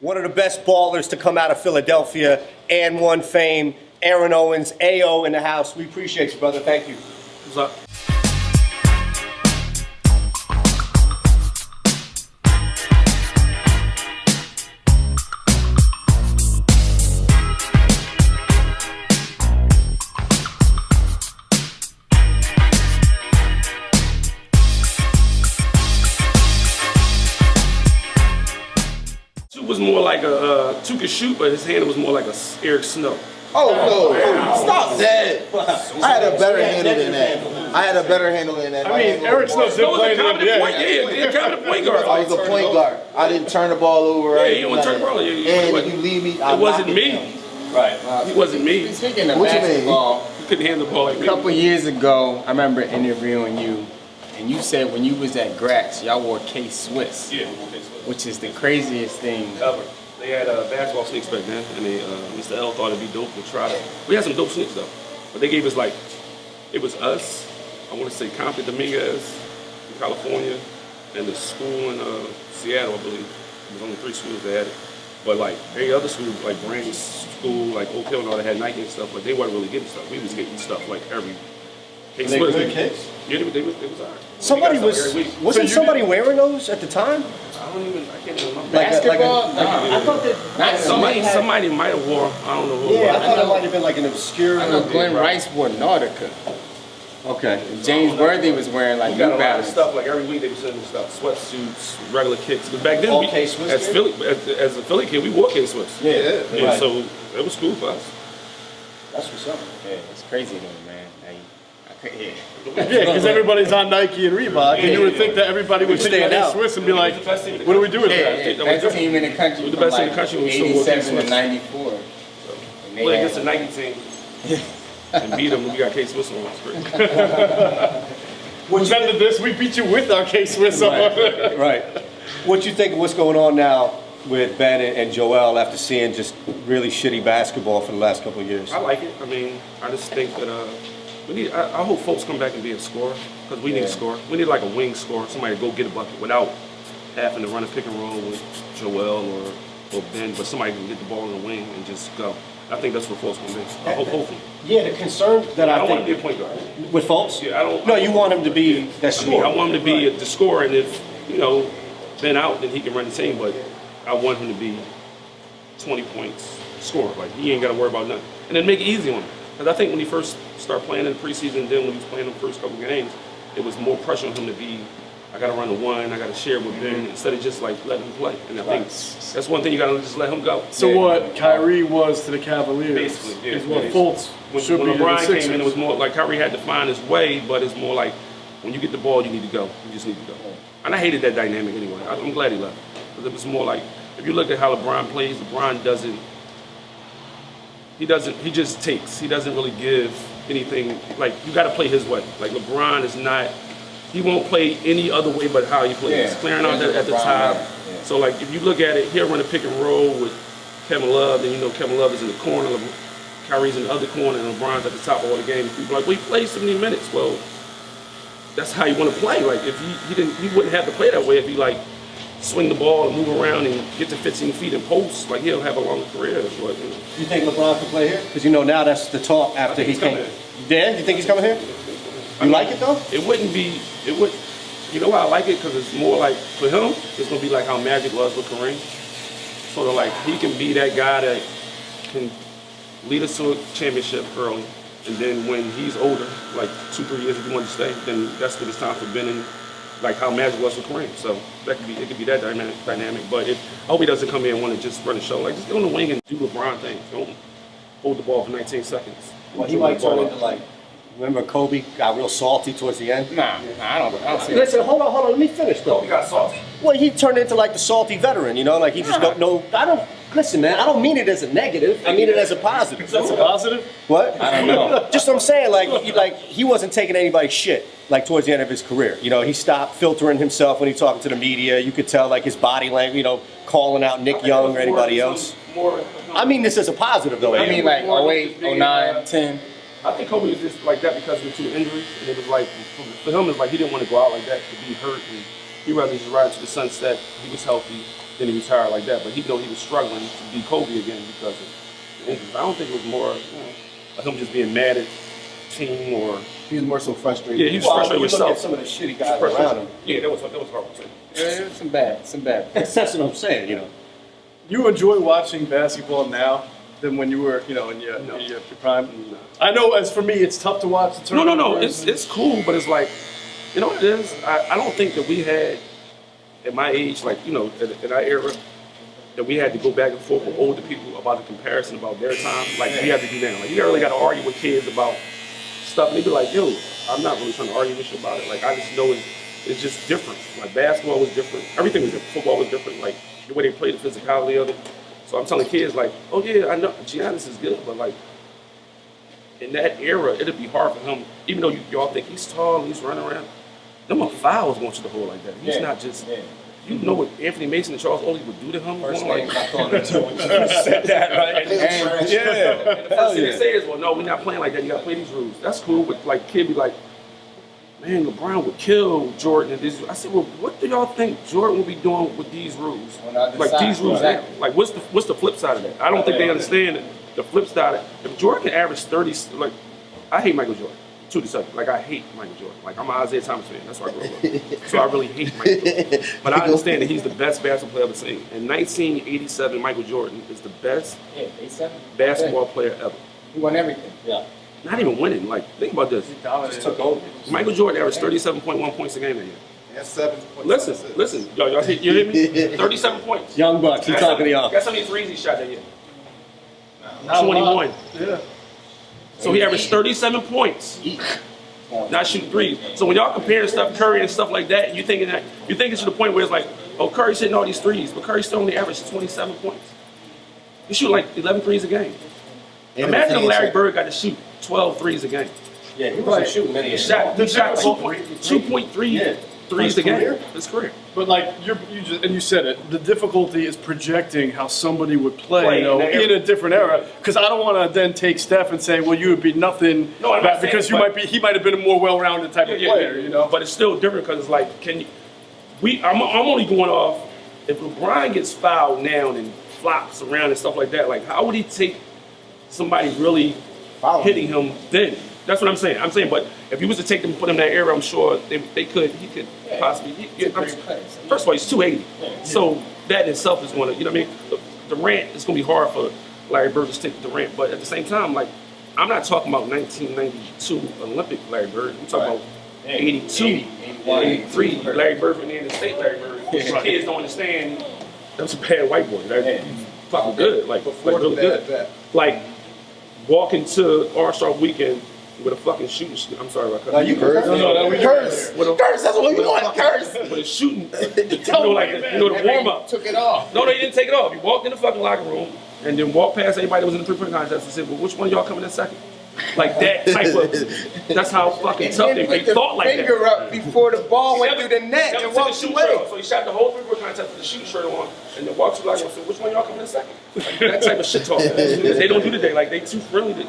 one of the best ballers to come out of Philadelphia and one fame, Aaron Owens, AO in the house. We appreciate you, brother. Thank you. What's up? Was more like a two could shoot, but his hand was more like a Eric Snow. Oh no! Stop that! I had a better handle than that. I had a better handle than that. I mean, Eric Snow did play in the NBA. Yeah, kind of point guard. I was a point guard. I didn't turn the ball over. Yeah, you don't turn the ball over. And if you leave me, it wasn't me. Right. It wasn't me. Speaking of basketball, you couldn't handle the ball like me. A couple years ago, I remember interviewing you, and you said when you was at Gratz, y'all wore K-Swiss. Yeah, we wore K-Swiss. Which is the craziest thing ever. They had basketball sneaks back then, and they, Mr. L thought it'd be dope to try to. We had some dope sneaks though, but they gave us like, it was us. I want to say Compton Dominguez in California, and the school in Seattle, I believe. There was only 3 schools that had it, but like every other school, like Brandon School, like Oak Hill and all that had Nike and stuff, but they weren't really getting stuff. We was getting stuff like every. Were they good kicks? Yeah, they was alright. Somebody wasn't somebody wearing those at the time? I can't even remember. basketball. I thought that somebody might have wore. I don't know who. Yeah, I thought it might have been like an obscure. I know Glenn Rice wore Nautica. Okay. James Worthy was wearing like We got New a lot of Balance. stuff. Like every week they were sending stuff, sweatsuits, regular kicks. Because back then, All K-Swiss as a Philly kid, we wore K-Swiss. Yeah. Right. So it was cool for us. That's what's up. Yeah, it's crazy though, man. Yeah. Yeah, because everybody's on Nike and Reebok, and you would think that everybody would think stand about out. Swiss and be like, what do we do with that? Yeah, best team in the country. We're the from best in like the country. We still wore 87 to K-Swiss. 94. And they Play had- against the Nike team and beat them. We got K-Swiss on us. Was that this? We beat you with our K-Swiss on. Right. What you think of what's going on now with Ben and Joel after seeing just really shitty basketball for the last couple of years? I like it. I mean, I just think that we need. I hope folks come back and be a scorer because we need a scorer. We need like a wing scorer, somebody to go get a bucket without having to run a pick and roll with Joel or Ben, but somebody can get the ball in the wing and just go. I think that's what folks gonna be. Hopefully. Yeah, the concern that I I don't want think to be a point guard. with folks. Yeah, I don't. No, you want him to be that I scorer. want him to be the scorer, and if Ben out, then he can run the team. But I want him to be 20 points scorer. Like he ain't got to worry about nothing, and then make it easy on him. Because I think when he first started playing in the preseason, then when he was playing the first couple games, it was more pressure on him to be. I got to run the one. I got to share with Ben instead of just like letting him play. And I think that's one thing you got to just let him go. So what Kyrie was to the Cavaliers Basically, yeah, is what yeah. Fultz should When be to the LeBron Sixers. came in, it was more like Kyrie had to find his way, but it's more like when you get the ball, you need to go. You just need to go. And I hated that dynamic anyway. I'm glad he left. Because it was more like, if you look at how LeBron plays, LeBron doesn't, he just takes. He doesn't really give anything. Like, you got to play his way. Like, LeBron is not, he won't play any other way but how he plays. Yeah, Clearing out at the LeBron top. way, yeah. So, like, if you look at it, he'll run a pick and roll with Kevin Love, then you know Kevin Love is in the corner, Kyrie's in the other corner, and LeBron's at the top of all the games. People are like, well, he played 70 minutes. Well, that's how you want to play. Like, if he wouldn't have to play that way if he, like, swing the ball and move around and get to 15 feet and post. Like, he'll have a longer career. But, You think LeBron can play here? Because now that's the talk after he came. Yeah, you think he's coming here? You like it though? It wouldn't be. It would. You know why I like it? Because it's more like for him, it's gonna be like how Magic was with Kareem. Sort of like he can be that guy that can lead us to a championship early, and then when he's older, like 2-3 years if he wants to stay, then that's when it's time for Ben and like how Magic was with Kareem. So that could be it. Could be that dynamic. But I hope he doesn't come in and want to just run a show. Like just get on the wing and do LeBron things. Don't hold the ball for 19 seconds. Well, he might turn into like. Remember Kobe got real salty towards the end? Nah, I don't see that. Listen, hold on, let me finish though. Kobe got salty. Well, he turned into like the salty veteran, like he just don't know. Listen, man, I don't mean it as a negative. I mean it as a positive. That's a positive? What? I don't know. Just what I'm saying, like he wasn't taking anybody's shit, like towards the end of his career. He stopped filtering himself when he talking to the media. You could tell like his body language, calling out Nick Young or anybody else. I mean this as a positive though. I mean like 08, 09, 10. I think Kobe was just like that because of the 2 injuries, and it was like for him, it's like he didn't want to go out like that to be hurt, and he rather just ride to the sunset. He was healthy. then he retired like that. But he know he was struggling to be Kobe again because of the injuries. I don't think it was more of him just being mad at team or. He was more so frustrated. Yeah, he was Well, frustrated you with look at himself. some of the shit he got around him. Yeah, that was horrible too. Yeah, there was some bad. That's what I'm saying, you know. You enjoy watching basketball now than when you were, in your prime? No. I know, as for me, it's tough to watch the tournament. No. It's cool, but it's like, you know what it is? I don't think that we had, at my age, like, in our era, that we had to go back and forth with older people about the comparison about their time, like we have to do now. Like, you really got to argue with kids about stuff, and they be like, yo, I'm not really trying to argue with you about it. Like, I just know it's just different. Like, basketball was different. Everything was different. Football was different. Like, the way they played, the physicality of it. So I'm telling kids, like, oh, yeah, I know Giannis is good, but, like, in that era, it'd be hard for him, even though y'all think he's tall and he's running around, them fouls want you to hold like that. He's not just, you know what Anthony Mason and Charles Oakley would do to him? First Like, thing I thought of too when you said that, right? And the first thing they say is, well, no, we're not playing like that. You got to play these rules. That's cool, but, like, kid be like, man, LeBron would kill Jordan. And this. I said, well, what do y'all think Jordan will be doing with these rules? Like, these rules, like, what's the flip side of that? I don't think they understand the flip side. If Jordan can average 30, like, I hate Michael Jordan. To the subject, like, I hate Michael Jordan. Like, I'm an Isaiah Thomas fan. That's why I grew up. So I really hate Michael Jordan. But I understand that he's the best basketball player I've ever seen. In 1987, Michael Jordan is the best basketball player ever. He won everything. Yeah. Not even winning. Like, think about this. Just took over. Michael Jordan averaged 37.1 points a game that year. That's 7. Listen, y'all hear me? 37 points. Young Bucks, he's talking to y'all. Guess how many threes he shot that year? Not a lot. 21. Yeah. So he averaged 37 points. Not shooting threes. So when y'all comparing Steph Curry and stuff like that, you're thinking to the point where it's like, oh, Curry's hitting all these threes, but Curry still only averaged 27 points. He shoot like 11 threes a game. Imagine if Larry Bird got to shoot 12 threes a game. Yeah, he wasn't shooting many. He shot 2.3 threes a game. His career. But like you said it, the difficulty is projecting how somebody would play, in a different era. Because I don't want to then take Steph and say, well, you would be nothing. No, I'm not saying, because he might have been a more well-rounded type of player. But it's still different because it's like, I'm only going off if LeBron gets fouled now and flops around and stuff like that. Like, how would he take somebody really hitting him then? That's what I'm saying. But if he was to take them and put him in that era, I'm sure he could possibly. First of all, he's 280. So that in itself is going to, you know what I mean? Durant, it's going to be hard for Larry Bird to stick with Durant. But at the same time, like, I'm not talking about 1992 Olympic Larry Bird. I'm talking about 82, 81, 83 Larry Bird from the Indiana State Larry Bird. Kids don't understand. That's a bad white boy. He's fucking good. Like really good. Like, walking to All-Star Weekend with a fucking shooting. I'm sorry about that. No, you curse. Curse. Curse. That's what we want. Curse. With a shooting. The warm up. Took it off. No, he didn't take it off. He walked in the fucking locker room and then walked past everybody that was in the three-point contest and said, "Well, which one of y'all coming in second?" Like that type of. That's how fucking tough they thought like that. Finger up before the ball went through the net and walked away. So he shot the whole three-point contest with the shooting shirt on and then walked to the locker room and said, "Which one of y'all coming in second?" Like that type of shit talk. They don't do today. Like, they too friendly today.